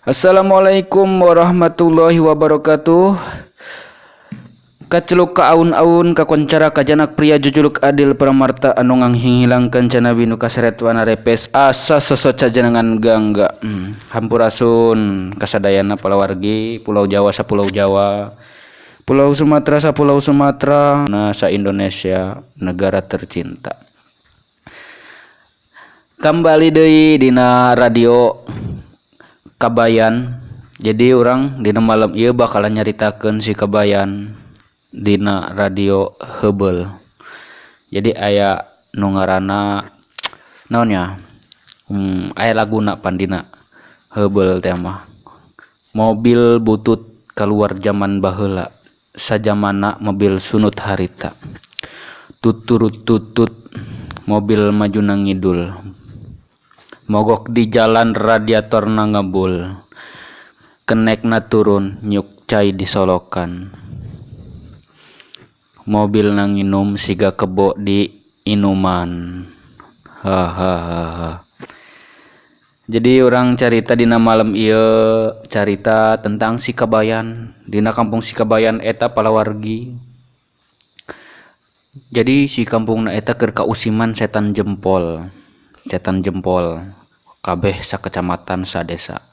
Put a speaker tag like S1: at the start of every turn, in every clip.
S1: Assalamualaikum warahmatullahi wabarakatuh. Kaceluk ka aun-aun kakoncara kajanak pria jujuluk adil pramarta anu nganghilangkeun canabi nu kaseret wana repes asa sosoca jenengan gangga. Hampurasun kasadayana palawargi Pulau Jawa sapulau Jawa, Pulau Sumatera sapulau Sumatera, sa Indonesia negara tercinta. Kembali deui dina radio Kabayan. Jadi orang dina malam ieu bakalan nyaritakeun si Kabayan dina radio Heubeul. Jadi aya nu ngaranna naon nya? Aya laguna pandina Heubeul teh mah. Mobil butut keluar zaman baheula, sajamana mobil sunut harita. Tuturut tutut mobil maju nang ngidul. Mogok di jalan radiatorna ngebul. Kenekna turun nyuk cai disolokan. Mobil nang nginum siga kebo di inuman. Hahaha. Jadi orang carita dina malam ieu carita tentang si Kabayan dina kampung si Kabayan eta palawargi. Jadi si kampungna eta keur kausiman setan jempol. Setan jempol kabeh sakecamatan sadesa.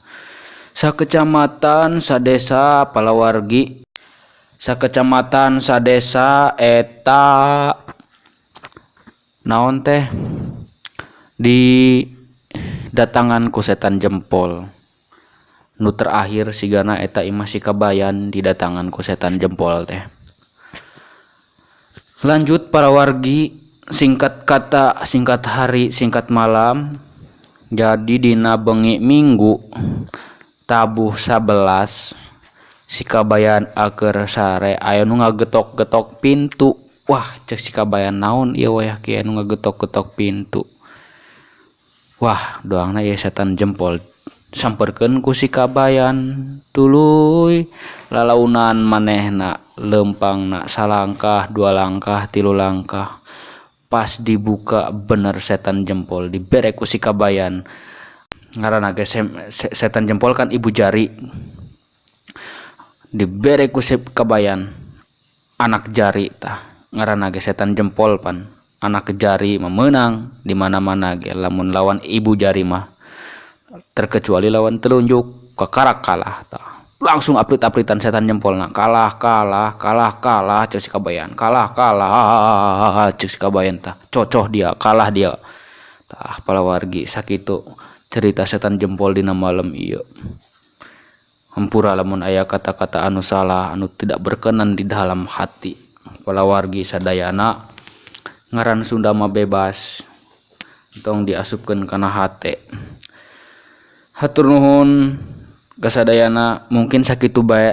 S1: Sakecamatan sadesa palawargi. Sakecamatan sadesa eta naon teh di datangan ku setan jempol. Nu terakhir sigana eta imah si Kabayan didatangan ku setan jempol teh. Lanjut para wargi, singkat kata, singkat hari, singkat malam. Jadi dina bengi Minggu tabuh 11 si Kabayan aker sare aya nu ngagetok-getok pintu. Wah, cek si Kabayan naon ieu wayah kieu nu ngagetok-getok pintu. Wah, doangna ieu setan jempol. Samperkeun ku si Kabayan, tuluy lalaunan manehna, lempangna salangkah, 2 langkah, 3 langkah. Pas dibuka bener setan jempol, dibere ku si Kabayan. Ngaranna ge setan jempol kan ibu jari. Dibere ku si Kabayan anak jari tah. Ngaranna ge setan jempol pan. Anak jari mah meunang di mana-mana ge lamun lawan ibu jari mah. Terkecuali lawan telunjuk kakarak kalah tah. Langsung aprit-apritan setan jempolna. Kalah cek si Kabayan. Kalah cek si Kabayan tah. Cocoh dia, kalah dia. Tah palawargi sakitu cerita setan jempol dina malam ieu. Hampura lamun aya kata-kata anu salah, anu tidak berkenan di dalam hati. Palawargi sadayana ngaran Sunda mah bebas. Tong diasupkeun kana hate. Hatur nuhun kasadayana, mungkin sakitu bae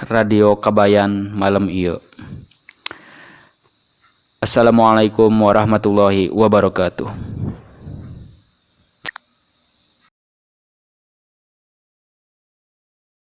S1: radio Kabayan malam ieu. Assalamualaikum warahmatullahi wabarakatuh.